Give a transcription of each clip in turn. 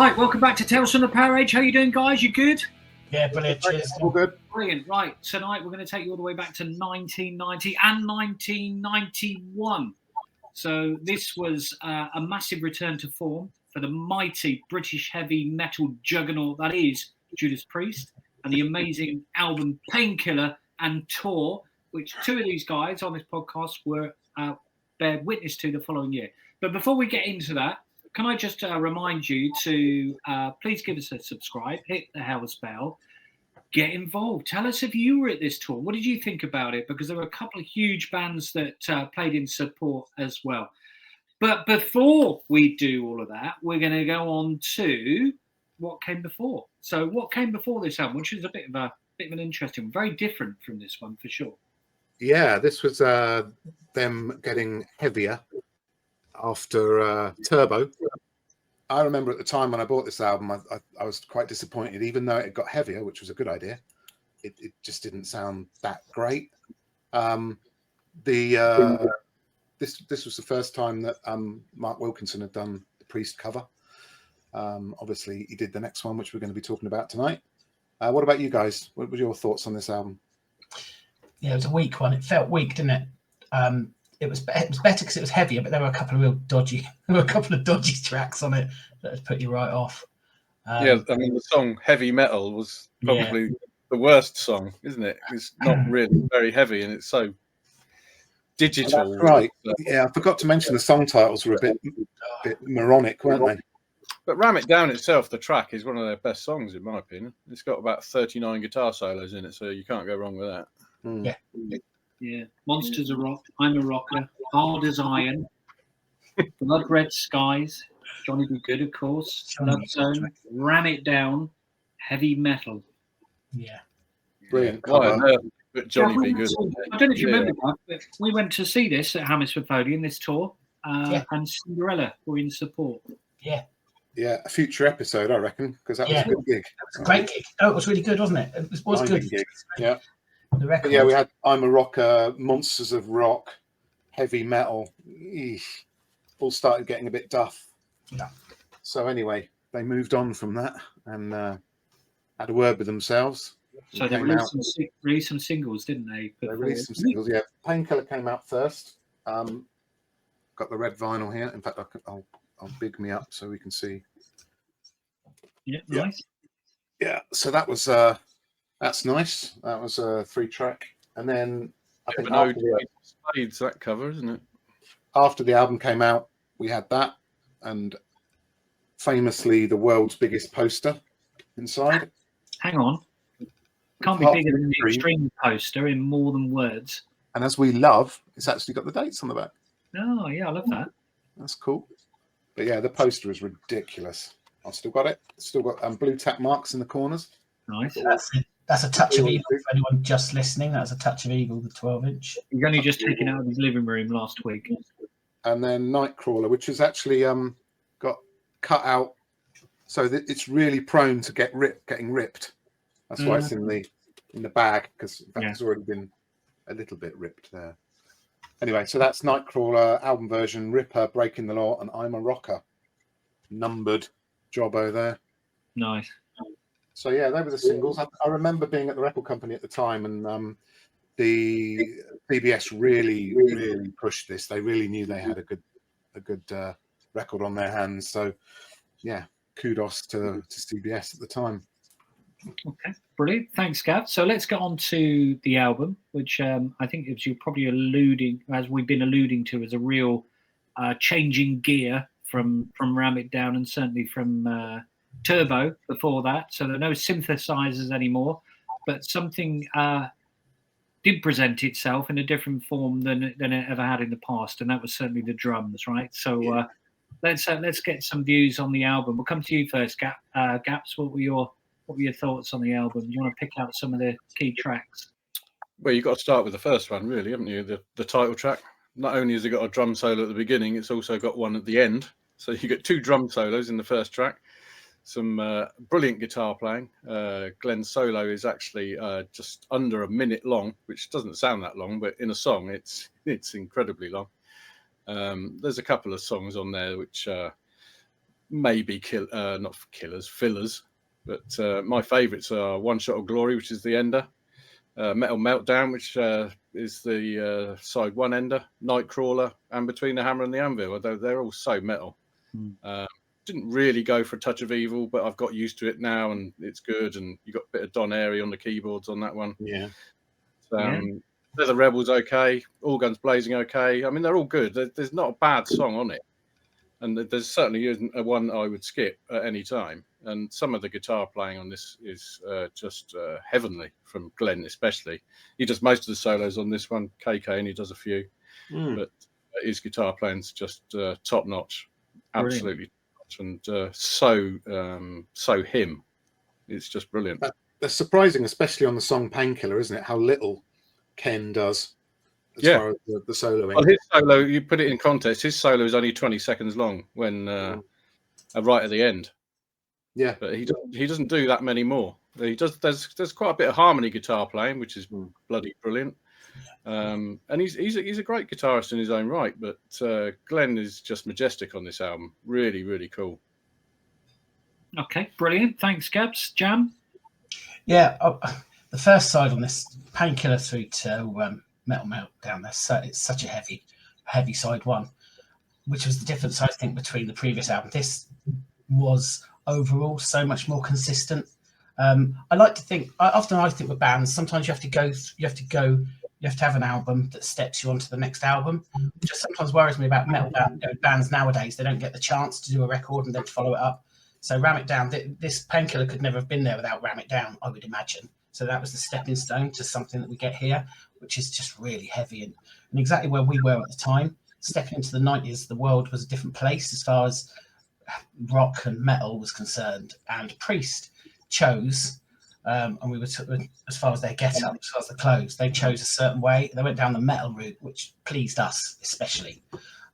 Right, welcome back to Tales from the PowerAge. How you doing, guys? You good? Yeah, brilliant. Cheers. All good. Brilliant. Right, tonight we're going to take you all the way back to 1990 and 1991. So this was a massive return to form for the mighty British heavy metal juggernaut that is Judas Priest, and the amazing album Painkiller and Tour, which two of these guys on this podcast were bear witness to the following year. But before we get into that, can I just remind you to please give us a subscribe, hit the house bell, get involved. Tell us if you were at this tour. What did you think about it? Because there were a couple of huge bands that played in support as well. But before we do all of that, we're going to go on to what came before. So what came before this album, which is a bit of an interesting one, very different from this one for sure. Yeah, this was them getting heavier after Turbo. I remember at the time when I bought this album, I was quite disappointed, even though it got heavier, which was a good idea. It just didn't sound that great. This was the first time that Mark Wilkinson had done the Priest cover. Obviously, he did the next one, which we're going to be talking about tonight. What about you guys? What were your thoughts on this album? Yeah, it was a weak one. It felt weak, didn't it? It was better because it was heavier, but there were a couple of dodgy tracks on it that would put you right off. Yeah, I mean the song "Heavy Metal" was probably the worst song, isn't it? It's not really very heavy, and it's so digital. That's right. Yeah, I forgot to mention the song titles were a bit moronic, weren't they? But "Ram It Down" itself, the track, is one of their best songs in my opinion. It's got about 39 guitar solos in it, so you can't go wrong with that. Mm. Yeah, Monsters of Rock, I'm a Rocker, Hard as Iron, Blood Red Skies, Johnny Be Good, of course, Love Zone, Ram It Down, Heavy Metal. Yeah. Brilliant. But Johnny Be Good. I don't know if you remember that, but we went to see this at Hammersmith Odeon, this tour, and Cinderella were in support. Yeah. Yeah, a future episode, I reckon, because that was a good gig. It was a great gig. Oh, it was really good, wasn't it? It was good. Gig. Yeah. The record. But yeah, we had I'm a Rocker, Monsters of Rock, Heavy Metal. Eesh, all started getting a bit duff. Yeah. So anyway, they moved on from that and had a word with themselves. So they released some singles, didn't they? They released some singles, yeah. Painkiller came out first. Got the red vinyl here. In fact, I'll big me up so we can see. Yeah, nice. Yeah, so that was that's nice. That was a 3-track, and then I think Spades, that cover, isn't it? After the album came out, we had that, and famously the world's biggest poster inside. Hang on, can't be bigger than the Extreme poster in more than words. And as we love, it's actually got the dates on the back. Oh yeah, I love that. That's cool. But yeah, the poster is ridiculous. I've still got it. Still got blue tack marks in the corners. Nice. That's a touch of evil for anyone just listening. That's a touch of evil, the 12-inch. He's only just taken out of his living room last week. And then Nightcrawler, which is actually got cut out, so that it's really prone to getting ripped. That's why it's in the bag, because it's already been a little bit ripped there. Anyway, so that's Nightcrawler album version, Ripper, Breaking the Law, and I'm a Rocker. Numbered jobbo there. Nice. So yeah, they were the singles. I remember being at the record company at the time, and the CBS really pushed this. They really knew they had a good record on their hands. So yeah, kudos to CBS at the time. Okay, brilliant. Thanks, Gav. So let's get on to the album, which I think as you're probably alluding, as we've been alluding to, is a real changing gear from Ram It Down, and certainly from Turbo before that. So there are no synthesizers anymore, but something did present itself in a different form than it ever had in the past, and that was certainly the drums, right? So let's get some views on the album. We'll come to you first, Gaps. What were your thoughts on the album? You want to pick out some of the key tracks? Well, you've got to start with the first one, really, haven't you? The title track. Not only has it got a drum solo at the beginning, it's also got one at the end. So you get 2 drum solos in the first track. Some brilliant guitar playing. Glenn's solo is actually just under a minute long, which doesn't sound that long, but in a song, it's incredibly long. There's a couple of songs on there which maybe not killers, fillers. But my favourites are One Shot of Glory, which is the ender, Metal Meltdown, which is the side one ender, Nightcrawler, and Between the Hammer and the Anvil. Although they're all so metal. Didn't really go for a touch of evil, but I've got used to it now, and it's good. And you got a bit of Don Airy on the keyboards on that one. Yeah. The Rebels okay, All Guns Blazing okay. I mean, they're all good. There's not a bad song on it, and there's certainly isn't a one I would skip at any time. And some of the guitar playing on this is just heavenly, from Glenn especially. He does most of the solos on this one. KK only does a few, but his guitar playing's just top notch, absolutely top notch, and so him. It's just brilliant. That's surprising, especially on the song Painkiller, isn't it? How little Ken does as far as the soloing. Well, his solo, you put it in context, his solo is only 20 seconds long when right at the end. Yeah, but he doesn't do that many more. He does. There's quite a bit of harmony guitar playing, which is bloody brilliant. And he's a great guitarist in his own right. But Glenn is just majestic on this album. Really, really cool. Okay, brilliant. Thanks, Gabs. Jam? Yeah, the first side on this, Painkiller through to Metal Meltdown, it's such a heavy side one, which was the difference, I think, between the previous album. This was overall so much more consistent. I like to think, often I think with bands, sometimes you have to have an album that steps you onto the next album, which just sometimes worries me about metal bands nowadays. They don't get the chance to do a record and then to follow it up. So Ram It Down, this Painkiller could never have been there without Ram It Down, I would imagine. So that was the stepping stone to something that we get here, which is just really heavy and exactly where we were at the time. Stepping into the 90s, the world was a different place as far as rock and metal was concerned. And Priest chose, and we were as far as their get-up, as far as the clothes, they chose a certain way. They went down the metal route, which pleased us especially.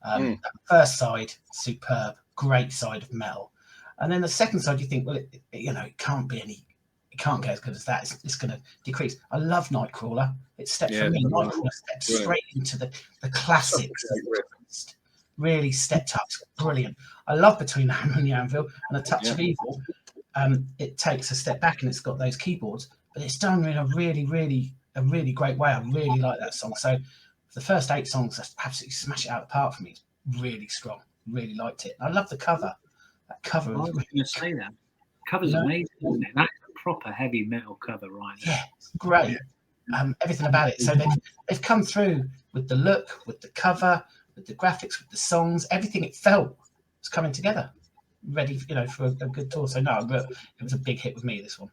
That first side, superb, great side of metal. And then the second side, you think, well, it can't go as good as that. It's going to decrease. I love Nightcrawler. It stepped for me. Nightcrawler stepped straight into the classics. Really stepped up. It's brilliant. I love Between the Hammer and the Anvil and A Touch of Evil. It takes a step back and it's got those keyboards, but it's done in a really great way. I really like that song. So the first 8 songs, absolutely smash it out of the park for me. It's really strong. Really liked it. I love the cover. That cover. I was going to say that. Cover's amazing, isn't it? That's a proper heavy metal cover, right? Yeah, great. Everything about it. So they've come through with the look, with the cover, with the graphics, with the songs. Everything it felt was coming together, ready, for a good tour. So no, but it was a big hit with me, this one.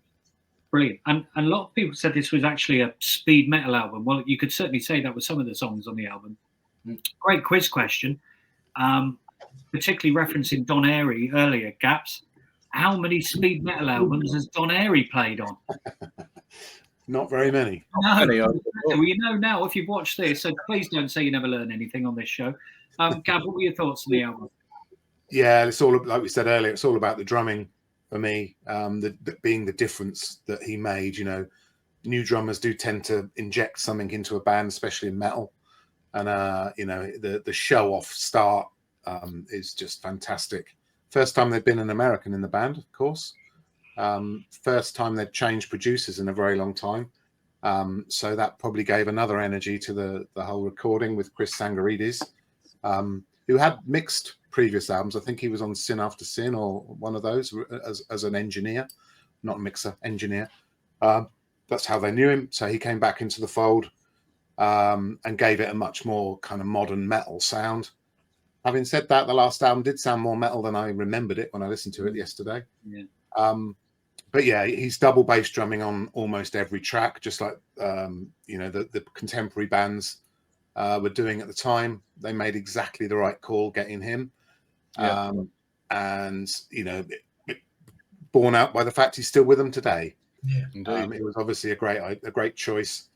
Brilliant. And a lot of people said this was actually a speed metal album. Well, you could certainly say that with some of the songs on the album. Great quiz question. Particularly referencing Don Airy earlier, Gaps. How many speed metal albums has Don Airy played on? Not very many. No, you know now if you've watched this, so please don't say you never learn anything on this show. Gab, what were your thoughts on the album? Yeah, it's all, like we said earlier, it's all about the drumming for me, being the difference that he made. New drummers do tend to inject something into a band, especially in metal. And, the show-off start is just fantastic. First time they've been an American in the band, of course. First time they'd changed producers in a very long time. So that probably gave another energy to the whole recording with Chris Sangarides, who had mixed previous albums. I think he was on Sin After Sin or one of those as an engineer, not a mixer, engineer. That's how they knew him. So he came back into the fold and gave it a much more kind of modern metal sound. Having said that, the last album did sound more metal than I remembered it when I listened to it yesterday. Yeah. But yeah, he's double bass drumming on almost every track, just like the contemporary bands were doing at the time. They made exactly the right call getting him, and borne out by the fact he's still with them today. Yeah, it was obviously a great choice.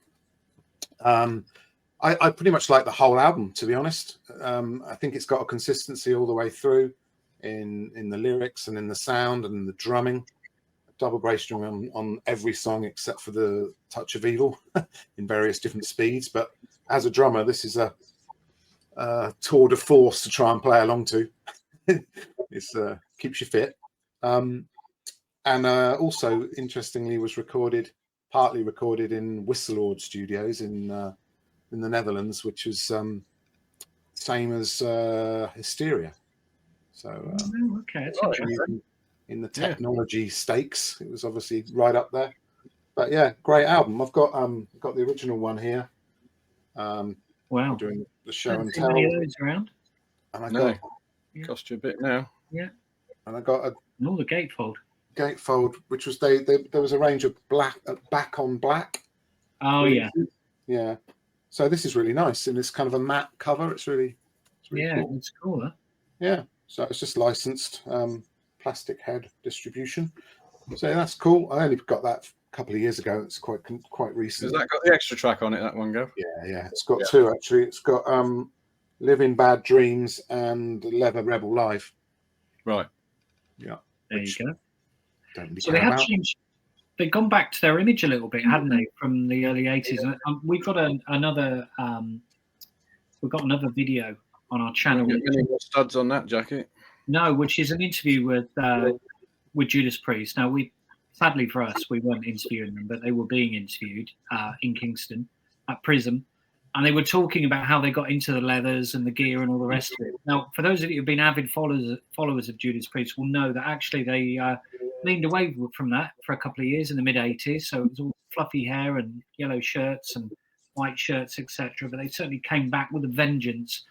I pretty much like the whole album, to be honest. I think it's got a consistency all the way through in the lyrics and in the sound and the drumming. Double bass drum on every song except for the Touch of Evil in various different speeds. But as a drummer, this is a tour de force to try and play along to. It's keeps you fit. And also, interestingly, was partly recorded in Whistleord Studios in the Netherlands, which is same as Hysteria. So okay, that's interesting. In the technology stakes, it was obviously right up there. But yeah, great album. I've got the original one here. Wow, doing the show don't and see tell. many of those around. And I got cost you a bit now. Yeah, and I got the gatefold, which was there was a range of back on black. Oh yeah, yeah. So this is really nice, and it's kind of a matte cover. It's really cool. It's cool. Huh? Yeah. So it's just licensed plastic head distribution. So that's cool. I only got that a couple of years ago. It's quite recent. Has that got the extra track on it? That one, Gav? Yeah. It's got two actually. It's got Living Bad Dreams and Leather Rebel Live. Right. Yeah. There you go. So they have changed. They've gone back to their image a little bit, hadn't they, from the early 80s? And we've got another video on our channel. Any more studs on that jacket? No, which is an interview with Judas Priest. Now, sadly for us, we weren't interviewing them, but they were being interviewed in Kingston at Prism. And they were talking about how they got into the leathers and the gear and all the rest of it. Now, for those of you who've been avid followers of Judas Priest will know that actually they leaned away from that for a couple of years in the mid-'80s. So it was all fluffy hair and yellow shirts and white shirts, etc. But they certainly came back with a vengeance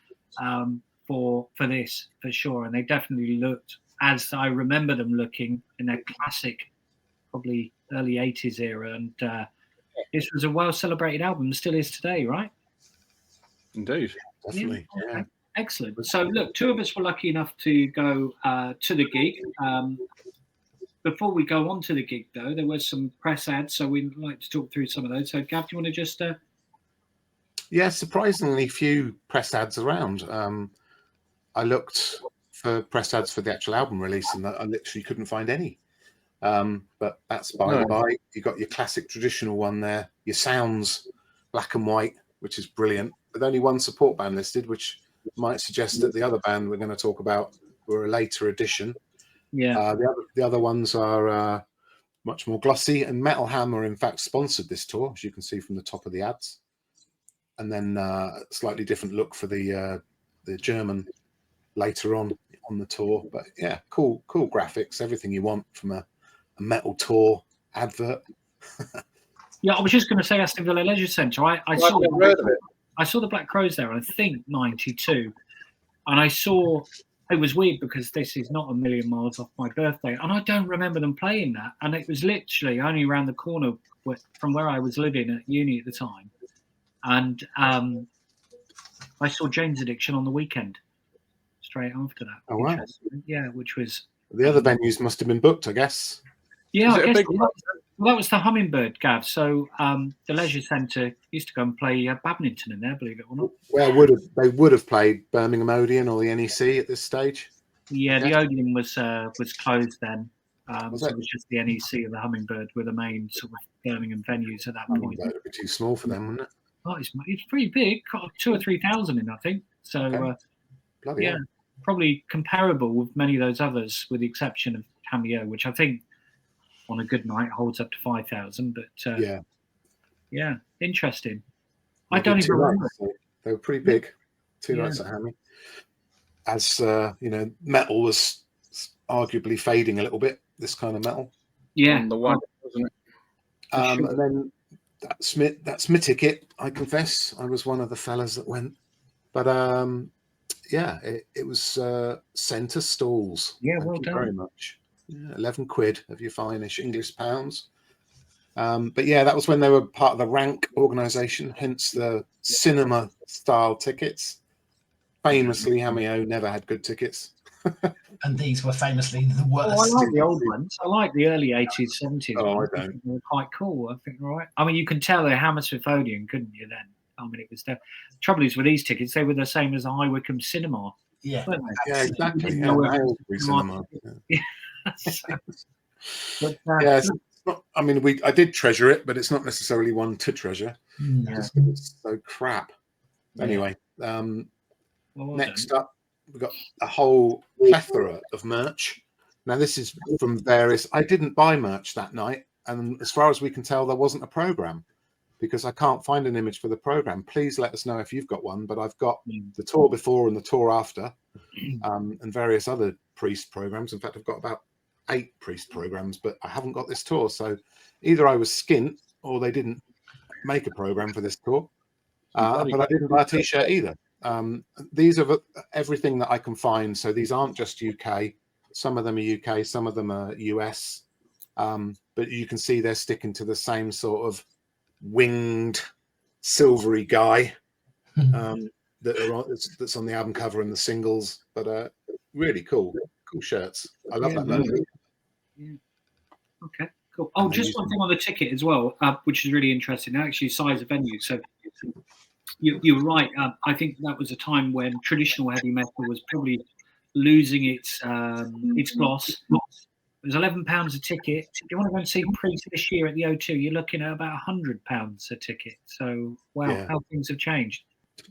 for this, for sure. And they definitely looked, as I remember them looking, in their classic, probably early 80s era. And this was a well-celebrated album, still is today, right? Indeed. Definitely. Yeah. Yeah. Excellent. So, look, two of us were lucky enough to go to the gig. Before we go on to the gig, though, there was some press ads, so we'd like to talk through some of those. So, Gav, do you want to just... Yeah, surprisingly few press ads around. I looked for press ads for the actual album release, and I literally couldn't find any. But that's by the by. You got your classic traditional one there, your Sounds black and white, which is brilliant, with only one support band listed, which might suggest that the other band we're going to talk about were a later edition. Yeah. The other ones are much more glossy, and Metal Hammer, in fact, sponsored this tour, as you can see from the top of the ads. And then a slightly different look for the German later on the tour. But yeah, cool graphics, everything you want from a metal tour advert. Yeah, I was just going to say Aston Villa Leisure Centre. I saw the Black Crows there, I think 92, and I saw it was weird because this is not a million miles off my birthday, and I don't remember them playing that. And it was literally only around the corner from where I was living at uni at the time, and I saw Jane's Addiction on the weekend straight after that. Oh wow! Yeah, which was the other venues must have been booked, I guess. Yeah, I guess that was the Hummingbird, Gav. So the Leisure Centre used to go and play badminton in there, believe it or not. Well, they would have played Birmingham Odeon or the NEC at this stage? Yeah, the Odeon was closed then. So it was just the NEC and the Hummingbird were the main sort of Birmingham venues at that point. It would be too small for them, wouldn't it? Oh, it's pretty big, 2,000 or 3,000 in, I think. So okay. Probably comparable with many of those others, with the exception of Cameo, which I think on a good night holds up to 5,000. But yeah, interesting. I don't even remember. They were pretty big. 2 nights at Hammy. As metal was arguably fading a little bit. This kind of metal. Yeah, on the one, wasn't it? And then that's my ticket. I confess, I was one of the fellas that went. But it was centre stalls. Yeah, Thank well you done. very much. Yeah, 11 quid of your finish English pounds. But yeah, that was when they were part of the Rank organisation, hence the cinema style tickets. Famously, Hameo never had good tickets. And these were famously the worst. Oh, I like the old ones. I like the early 80s, 70s. Oh, ones. I don't. They were quite cool. I think they're right. I mean, you can tell they're Hammersmith Odeon, couldn't you then? I mean, it was the trouble is with these tickets, they were the same as the High Wycombe Cinema. Yeah, yeah, exactly. Cinema. But, it's not, I mean, I did treasure it, but it's not necessarily one to treasure. No. Just 'cause it's so crap. Anyway, well next up, we've got a whole plethora of merch. Now, this is from various. I didn't buy merch that night, and as far as we can tell, there wasn't a program because I can't find an image for the program. Please let us know if you've got one. But I've got the tour before and the tour after, and various other Priest programs. In fact, I've got about 8 Priest programs, but I haven't got this tour. So either I was skint or they didn't make a program for this tour. But I didn't buy a t-shirt either. These are everything that I can find. So these aren't just UK. Some of them are UK, some of them are US. But you can see they're sticking to the same sort of winged, silvery guy that's on the album cover and the singles. But really cool shirts. I love that logo. Yeah. Okay, cool. Oh, just one thing on the ticket as well, which is really interesting. Actually, size of venue. So you're right. I think that was a time when traditional heavy metal was probably losing its gloss. It was £11 a ticket. If you want to go and see Priest this year at the O2, you're looking at about £100 a ticket. So wow, how things have changed.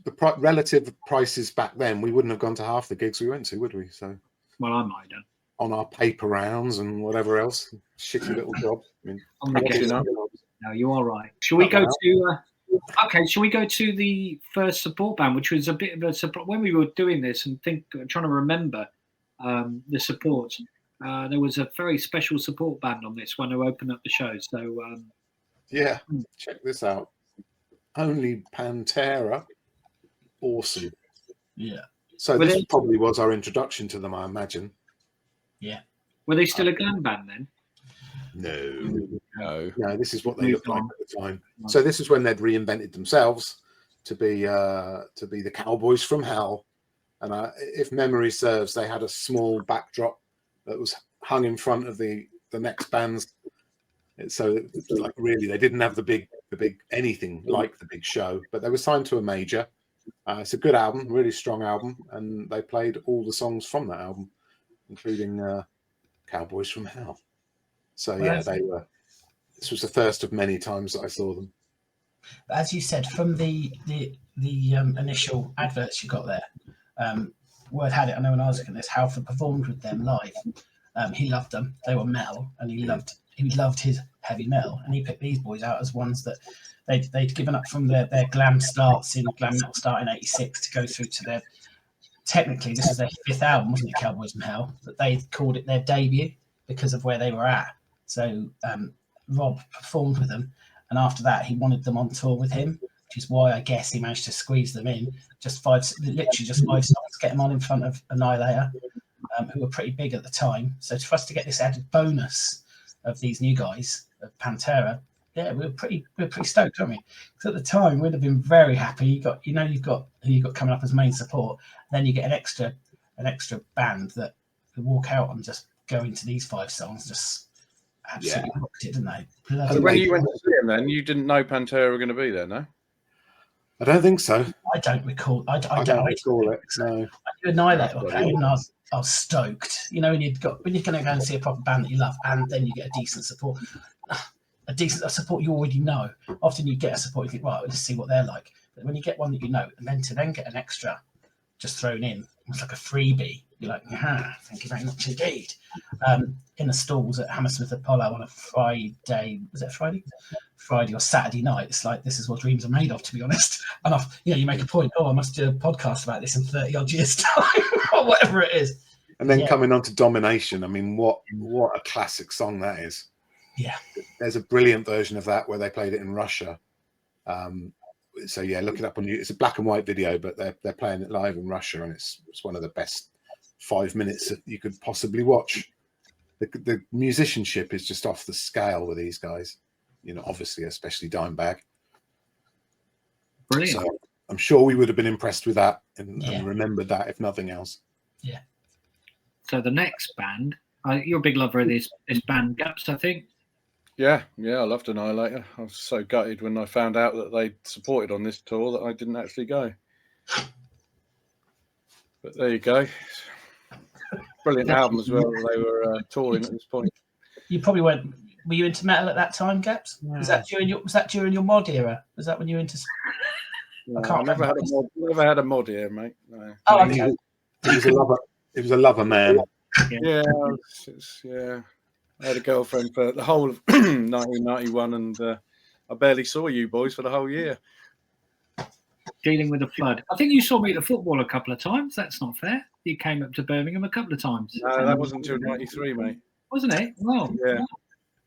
The relative prices back then, we wouldn't have gone to half the gigs we went to, would we? So well, I might have done on our paper rounds and whatever else. Shitty little job. I mean, no, you are right. Shall we go to? Okay, shall we go to the first support band, which was a bit of a surprise when we were doing this and trying to remember the supports. There was a very special support band on this one who opened up the show. So check this out. Only Pantera, awesome. Yeah. So this probably was our introduction to them, I imagine. Yeah. Were they still a glam band then? No. This is what they looked like at the time. So this is when they'd reinvented themselves to be the Cowboys from Hell, and if memory serves, they had a small backdrop that was hung in front of the next bands. So like really, they didn't have the big anything like the big show, but they were signed to a major. It's a good album, really strong album, and they played all the songs from that album, including Cowboys from Hell. So they were. This was the first of many times that I saw them. As you said, from the initial adverts you got there, word had it. I know when I was looking at this, Halford performed with them live. He loved them. They were metal, and he loved his heavy metal, and he picked these boys out as ones that they'd given up from their glam starts in glam metal start in '86 to go through to their. Technically, this is their 5th album, wasn't it? Cowboys from Hell. But they called it their debut because of where they were at. So Rob performed with them, and after that he wanted them on tour with him, which is why I guess he managed to squeeze them in just 5 songs, get them on in front of Annihilator, who were pretty big at the time. So for us to get this added bonus of these new guys of Pantera, we were pretty stoked, weren't we? Because at the time we'd have been very happy. You've got who you got coming up as main support, then you get an extra band that could walk out and just go into these 5 songs, just absolutely rocked it, didn't they? So when you went to see them, then you didn't know Pantera were going to be there, no? I don't think so. I don't recall. I don't recall it. No. I knew Annihilator were playing, and I was stoked. You know, when you're going to go and see a proper band that you love, and then you get a decent support, support you already know. Often you get a support, you think, right, let's see what they're like. But when you get one that you know, and then to get an extra just thrown in, it's like a freebie. You're like, thank you very much indeed. In the stalls at Hammersmith Apollo on a Friday, was it Friday? Friday or Saturday night. It's like, this is what dreams are made of, to be honest. And you make a point, I must do a podcast about this in 30 odd years' time, or whatever it is. And then coming on to Domination, I mean, what a classic song that is. Yeah. There's a brilliant version of that where they played it in Russia. So look it up on YouTube. It's a black and white video, but they're playing it live in Russia, and it's one of the best 5 minutes that you could possibly watch. The musicianship is just off the scale with these guys, obviously, especially Dimebag. Brilliant. So I'm sure we would have been impressed with that and remembered that, if nothing else. Yeah. So the next band, you're a big lover of this band, Gaps, I think. Yeah, I loved Annihilator. I was so gutted when I found out that they supported on this tour that I didn't actually go. But there you go. Brilliant album as well. They were touring at this point. You probably weren't. Were you into metal at that time, Gaps? Yeah. Was that during your mod era? Was that when you were into? No, I never had a mod era, mate. No. Oh, okay. He was a lover. He was a lover man. Yeah, yeah. I had a girlfriend for the whole of 1991, and I barely saw you boys for the whole year. Dealing with a flood. I think you saw me at the football a couple of times. That's not fair. You came up to Birmingham a couple of times. No, that wasn't until '93, mate. Wasn't it? Well, Yeah.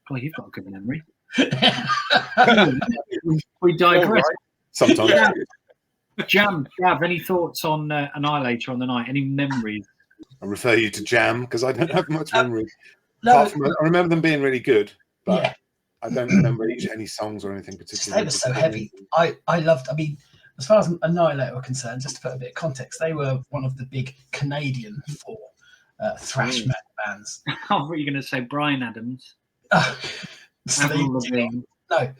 God, you've got a good memory. we digress. Right. Sometimes. Jam, Gav, any thoughts on Annihilator on the night? Any memories? I refer you to Jam because I don't have much memory. No, Apart from, I remember them being really good, but yeah, I don't remember any songs or anything particularly. they were so heavy. I loved. I mean, as far as Annihilator were concerned, just to put a bit of context, they were one of the big Canadian thrash metal bands. I thought you were going to say Bryan Adams. Sleep, Levine. no,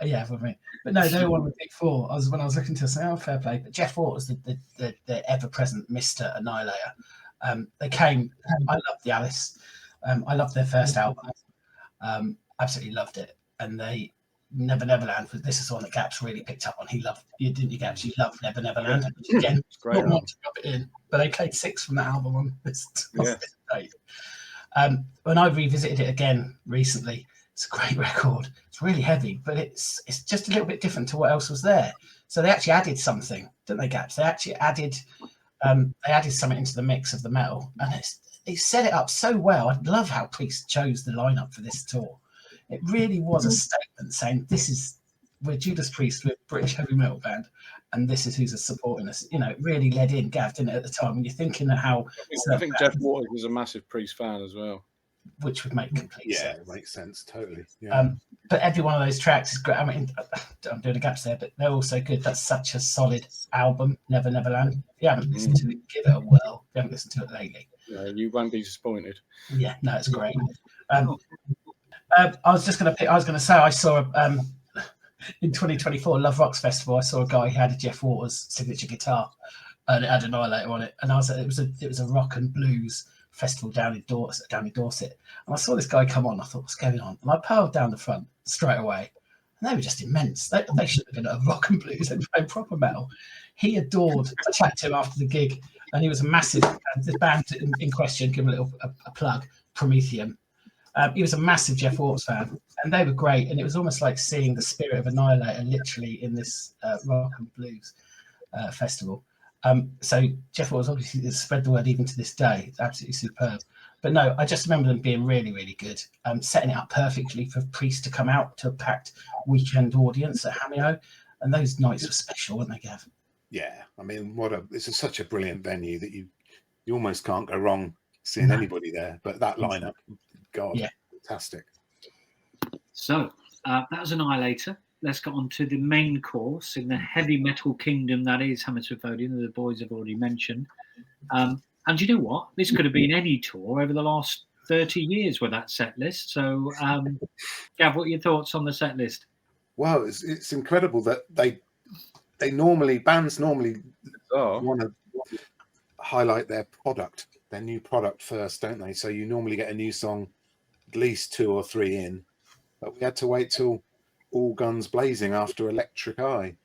yeah, with me. But no, they were one of the big four. When I was looking to say, oh, fair play. But Jeff Waters, the ever-present Mr. Annihilator. They came. I loved the Alice. I loved their first album. Absolutely loved it. And they Neverland. This is one that Gaps really picked up on. He loved. You didn't you, Gaps? You loved Neverland. Again, Great not want to rub it in, but they played 6 from that album on this date. When I revisited it again recently, it's a great record. It's really heavy, but it's just a little bit different to what else was there. So they actually added something, didn't they, Gaps? They actually added something into the mix of the metal, and it set it up so well. I love how Priest chose the lineup for this tour. It really was a statement saying, we're Judas Priest, we're a British heavy metal band, and this is who's supporting us. You know, it really led in, Gav, didn't it, at the time? When you're thinking of how... I think Jeff Waters was a massive Priest fan as well. Which would make complete sense. Yeah, it makes sense, totally. Yeah. But every one of those tracks is great. I mean, I'm doing a Gaps there, but they're also good. That's such a solid album, Neverland. If you haven't listened to it, give it a whirl. If you haven't listened to it lately. Yeah, you won't be disappointed. Yeah, no, it's great. I was going to say, I saw in 2024 Love Rocks Festival. I saw a guy who had a Jeff Waters signature guitar, and it had Annihilator on it. And it was a rock and blues festival down in Dorset. And I saw this guy come on. I thought, what's going on? And I pearled down the front straight away, and they were just immense. They should have been a rock and blues. They were playing proper metal. He adored. I chatted to him after the gig, and he was a massive. The band in question, give him a plug, Prometheum. He was a massive Jeff Waters fan, and they were great. And it was almost like seeing the spirit of Annihilator literally in this rock and blues festival. So Jeff Waters obviously has spread the word even to this day. It's absolutely superb. But no, I just remember them being really, really good. Setting it up perfectly for Priest to come out to a packed weekend audience at Hammersmith, and those nights were special, weren't they, Gav? Yeah, I mean, it's such a brilliant venue that you almost can't go wrong seeing anybody there. But that lineup, God, yeah, fantastic. So that was Annihilator. Let's get on to the main course in the heavy metal kingdom that is Hammersmith Odeon, that the boys have already mentioned. And you know what? This could have been any tour over the last 30 years with that set list. So, Gav, what are your thoughts on the set list? Well, it's incredible that bands normally want to highlight their new product first, don't they? So you normally get a new song, at least 2 or 3 in, but we had to wait till All Guns Blazing after Electric Eye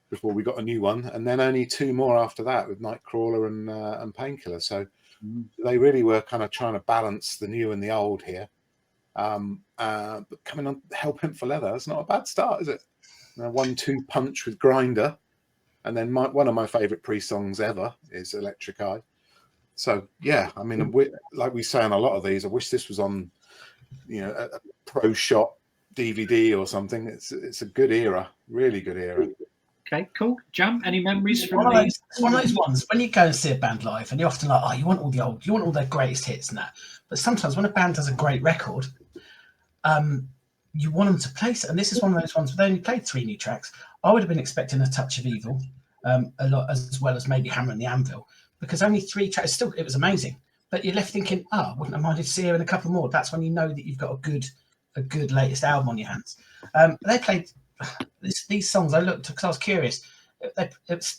before we got a new one, and then only 2 more after that with Nightcrawler and Painkiller. So they really were kind of trying to balance the new and the old here. But coming on Hell Pimp for Leather, it's not a bad start, is it? 1-2 punch with Grinder, and then one of my favourite Priest songs ever is Electric Eye. So yeah, I mean, like we say on a lot of these, I wish this was on, a pro shot DVD or something. It's a good era, really good era. Okay, cool. Jam, any memories from these? One of those ones when you go and see a band live, and you're often like, you want all their greatest hits and that. But sometimes when a band does a great record, you want them to play. And this is one of those ones where they only played 3 new tracks. I would have been expecting A Touch of Evil, a lot, as well as maybe Hammer and the Anvil, because only 3 tracks. Still, it was amazing. But you're left thinking, wouldn't have minded to see her in a couple more. That's when you know that you've got a good latest album on your hands. They played these songs. I looked because I was curious.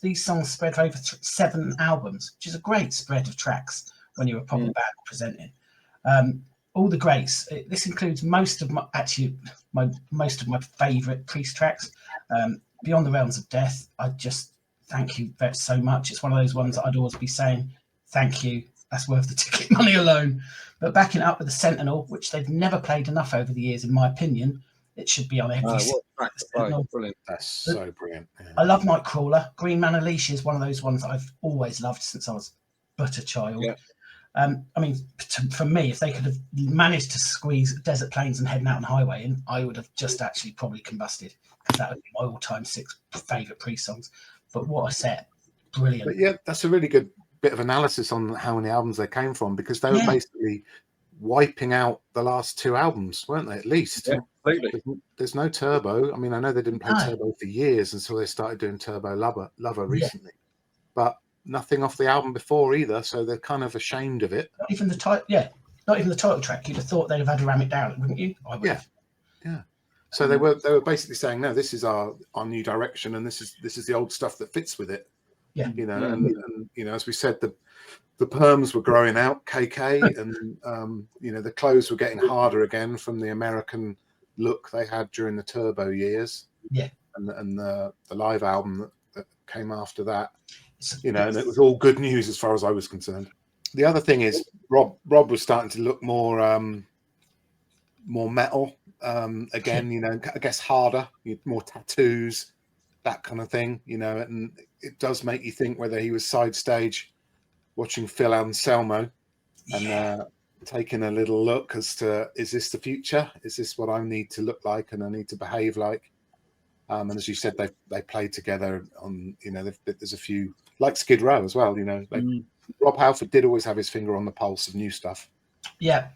These songs spread over 7 albums, which is a great spread of tracks when you're a proper band presenting. All the greats. This includes most of my favourite Priest tracks. Beyond the Realms of Death. I just thank you so much. It's one of those ones that I'd always be saying, Thank you. That's worth the ticket money alone. But backing up with the Sentinel, which they've never played enough over the years, in my opinion, it should be on every Brilliant. That's so brilliant. Yeah. I love Nightcrawler. Green Man Alicia is one of those ones that I've always loved since I was but a child. Yeah. I mean, for me, if they could have managed to squeeze Desert Plains and Heading Out on Highway in, I would have just actually probably combusted, because that would be my all-time 6 favourite Priest songs. But what a set. Brilliant. But yeah, that's a really good bit of analysis on how many albums they came from, because they were basically wiping out the last 2 albums, weren't they, at least? Yeah, completely. There's no Turbo. I mean, I know they didn't play Turbo for years until they started doing Turbo Lover recently. But nothing off the album before either, so they're kind of ashamed of it. Not even the title track. You'd have thought they'd have had to ram it down, wouldn't you? I would have. Yeah. So they were basically saying, no, this is our new direction, and this is the old stuff that fits with it. Yeah. And you know, as we said, the perms were growing out, KK, and you know, the clothes were getting harder again from the American look they had during the Turbo years. Yeah. And the live album that came after that. You know, and it was all good news as far as I was concerned. The other thing is Rob was starting to look more metal again. You know, I guess harder, more tattoos, that kind of thing. You know, and it does make you think whether he was side stage watching Phil Anselmo and taking a little look as to, is this the future? Is this what I need to look like and I need to behave like? And as you said, they played together on, you know, there's a few, like Skid Row as well, you know. Rob Halford did always have his finger on the pulse of new stuff. Yeah.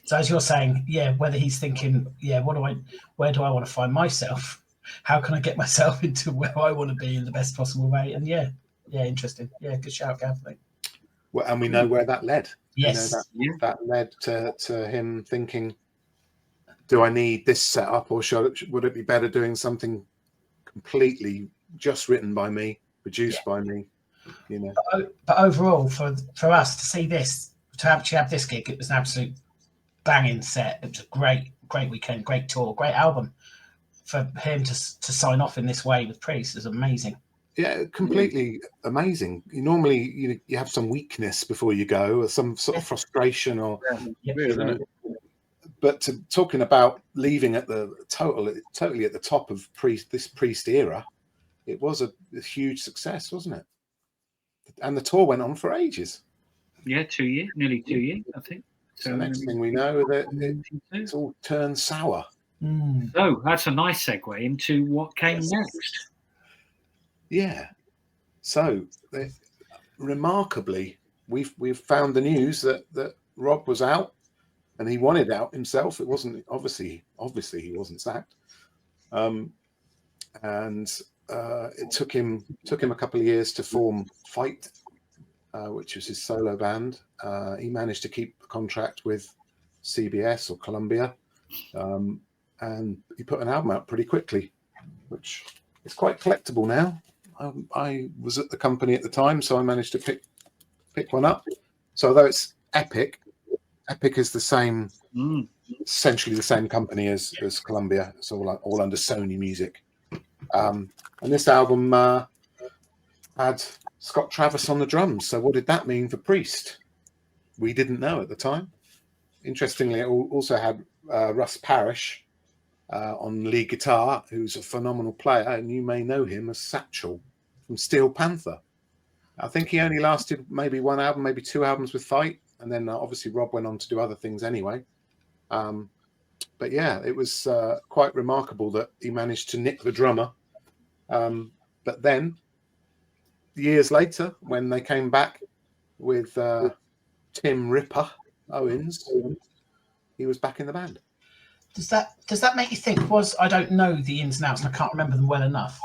So as you're saying, whether he's thinking, where do I want to find myself? How can I get myself into where I want to be in the best possible way? And interesting. Yeah, good shout, Gav. Well, and we know where that led. Yes. You know, that led to him thinking, do I need this setup, or would it be better doing something completely just written by me, produced by me? You know. But overall, for us to see this, to actually have this gig, it was an absolute banging set. It was a great weekend, great tour, great album. For him to sign off in this way with Priest is amazing. Yeah, completely amazing. Normally you have some weakness before you go, or some sort of frustration, or but talking about leaving at the totally at the top of this Priest era, it was a huge success, wasn't it? And the tour went on for ages. Yeah, 2 years, nearly 2 years, I think. So next thing we know, that it's all turned sour. So that's a nice segue into what came next. Yeah. So remarkably, we've found the news that Rob was out, and he wanted out himself. It wasn't obviously he wasn't sacked. And it took him a couple of years to form Fight, which was his solo band. He managed to keep the contract with CBS or Columbia, and he put an album out pretty quickly, which is quite collectible now. I was at the company at the time, so I managed to pick one up. So although it's Epic is the same, essentially the same company as Columbia. It's all under Sony Music. And this album had Scott Travis on the drums. So what did that mean for Priest? We didn't know at the time. Interestingly, it also had Russ Parrish on lead guitar, who's a phenomenal player, and you may know him as Satchel from Steel Panther. I think he only lasted maybe one album, maybe 2 albums with Fight, and then obviously Rob went on to do other things anyway. But yeah, it was quite remarkable that he managed to nick the drummer. But then, years later, when they came back with Tim Ripper Owens, he was back in the band. Does that make you think? I don't know the ins and outs, and I can't remember them well enough.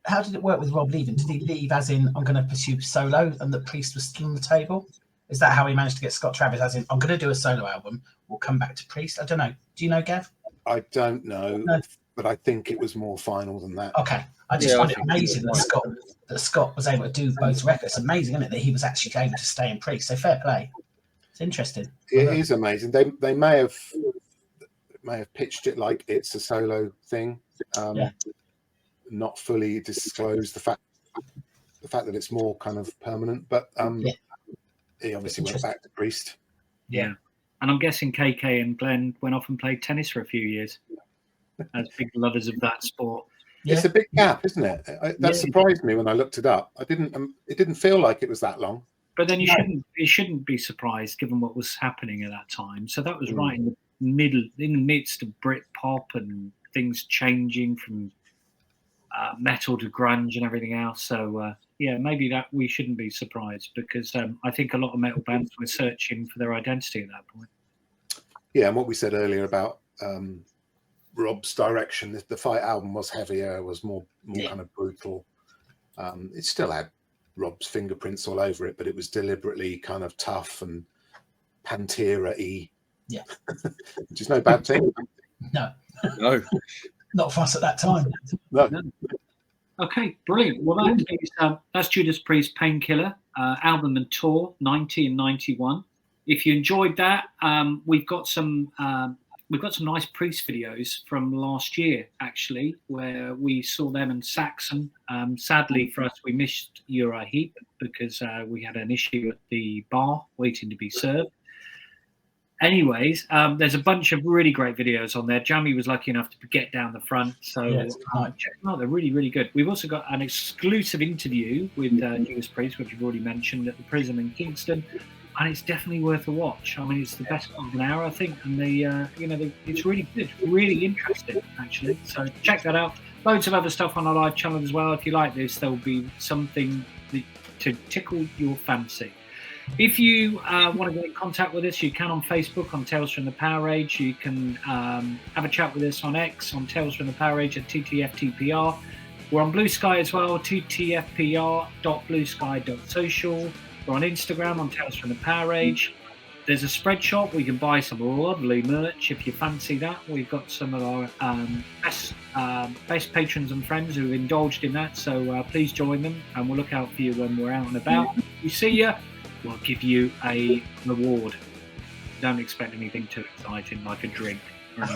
How did it work with Rob leaving? Did he leave as in, I'm going to pursue solo, and that Priest was still on the table? Is that how he managed to get Scott Travis, as in, I'm going to do a solo album, we'll come back to Priest? I don't know. Do you know, Gav? I don't know, but I think it was more final than that. Okay. I just find it amazing that Scott was able to do both records. Amazing, isn't it, that he was actually able to stay in Priest? So fair play. It's interesting. It is amazing. They may have pitched it like it's a solo thing, not fully disclosed the fact fact that it's more kind of permanent. But he obviously went back to Priest. Yeah. And I'm guessing KK and Glenn went off and played tennis for a few years as big lovers of that sport. Yeah. It's a big gap, isn't it? That surprised me when I looked it up. It didn't feel like it was that long. But then you shouldn't be surprised given what was happening at that time. So that was right in the midst of Britpop and things changing from metal to grunge and everything else. So maybe that we shouldn't be surprised, because I think a lot of metal bands were searching for their identity at that point. Yeah, and what we said earlier about Rob's direction, the Fight album was heavier, was more kind of brutal. It still had Rob's fingerprints all over it, but it was deliberately kind of tough and Pantera-y. Yeah. Which is no bad thing. No. Not for us at that time. No. Okay, brilliant. Well, that's Judas Priest Painkiller album and tour 90 and 91. If you enjoyed that, we've got some nice Priest videos from last year, actually, where we saw them and Saxon. Sadly for us, we missed Uriah Heep because we had an issue at the bar waiting to be served. Anyways, there's a bunch of really great videos on there. Jamie was lucky enough to get down the front, so check them out. They're really, really good. We've also got an exclusive interview with Judas Priest, which you've already mentioned, at the Prism in Kingston, and it's definitely worth a watch. I mean, it's the best part of an hour, I think, and it's really good, really interesting, actually. So check that out. Loads of other stuff on our live channel as well. If you like this, there will be something to tickle your fancy. If you want to get in contact with us, you can on Facebook on Tales from the PowerAge. You can have a chat with us on X on Tales from the PowerAge at TTFTPR. We're on Blue Sky as well, ttfpr.bluesky.social. We're on Instagram on Tales from the PowerAge. There's a spread shop where you can buy some lovely merch if you fancy that. We've got some of our best patrons and friends who have indulged in that, so please join them, and we'll look out for you when we're out and about. If we see you, we'll give you a reward. Don't expect anything too exciting, like a drink. That's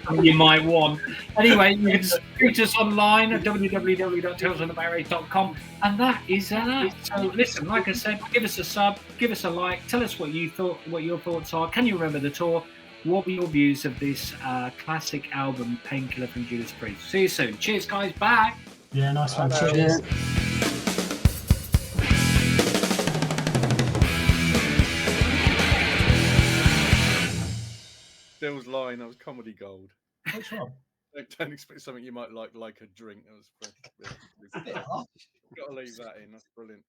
something you might want. Anyway, you can reach us online at www.talesfromthepowerage.com, and that is that. So listen, like I said, give us a sub, give us a like, tell us what you thought, what your thoughts are. Can you remember the tour? What were your views of this classic album, Painkiller from Judas Priest? See you soon. Cheers, guys. Bye. Yeah, nice one. Cheers. Bill's line, that was comedy gold. Which one? Don't expect something you might like a drink. That was brilliant. Got to leave that in. That's brilliant.